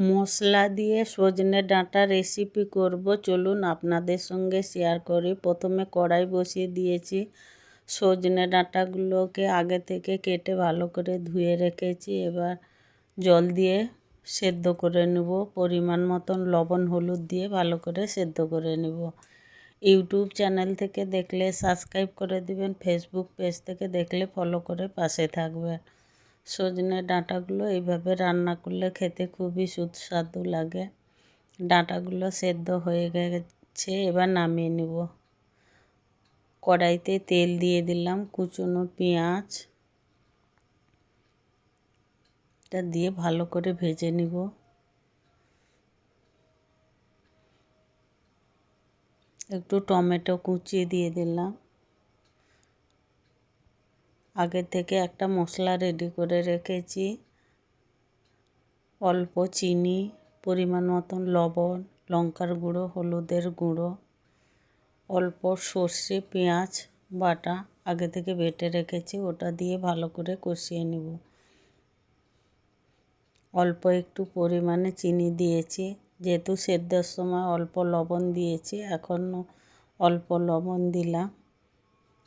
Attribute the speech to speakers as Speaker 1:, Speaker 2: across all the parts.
Speaker 1: মশলা দিয়ে সজনে ডাঁটা রেসিপি করব, চলুন আপনাদের সঙ্গে শেয়ার করি। প্রথমে কড়াই বসিয়ে দিয়েছি। সজনে ডাঁটাগুলোকে আগে থেকে কেটে ভালো করে ধুয়ে রেখেছি। এবার জল দিয়ে সেদ্ধ করে নেব। পরিমাণ মতন লবণ হলুদ দিয়ে ভালো করে সেদ্ধ করে নেব। ইউটিউব চ্যানেল থেকে দেখলে সাবস্ক্রাইব করে দিবেন, ফেসবুক পেজ থেকে দেখলে ফলো করে পাশে থাকবেন। সজনে ডাঁটাগুলো এইভাবে রান্না করলে খেতে খুবই সুস্বাদু লাগে। ডাঁটাগুলো সেদ্ধ হয়ে গেছে, এবার নামিয়ে নেব। কড়াইতে তেল দিয়ে দিলাম, কুচনো পেঁয়াজ দিয়ে ভালো করে ভেজে নিব। একটু টমেটো কুচিয়ে দিয়ে দিলাম। আগে থেকে একটা মশলা রেডি করে রেখেছি। অল্প চিনি, পরিমাণ মতন লবণ, লঙ্কার গুঁড়ো, হলুদের গুঁড়ো, অল্প সর্ষে পেঁয়াজ বাটা আগে থেকে বেটে রেখেছি, ওটা দিয়ে ভালো করে কষিয়ে নেব। অল্প একটু পরিমাণে চিনি দিয়েছি, যেহেতু সেদ্ধর সময় অল্প লবণ দিয়েছি, এখন অল্প লবণ দিলাম।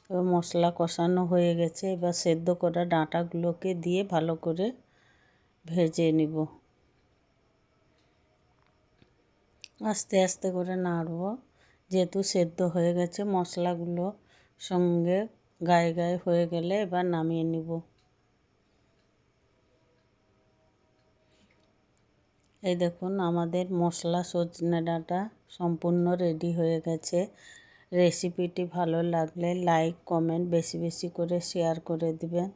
Speaker 1: এবার মশলা কষানো হয়ে গেছে, এবার সেদ্ধ করা ডাঁটাগুলোকে দিয়ে ভালো করে ভেজে নিব। আস্তে আস্তে করে নাড়ব, যেহেতু সেদ্ধ হয়ে গেছে। মশলাগুলো সঙ্গে গায়ে গায়ে হয়ে গেলে এবার নামিয়ে নিব। এই দেখুন, আমাদের মশলা সজনে ডাঁটা সম্পূর্ণ রেডি হয়ে গেছে। রেসিপিটি ভালো লাগলে লাইক কমেন্ট বেশি বেশি করে শেয়ার করে দিবেন।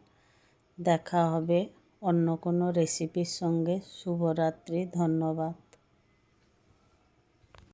Speaker 1: দেখা হবে অন্য কোনো রেসিপির সঙ্গে। শুভরাত্রি, ধন্যবাদ।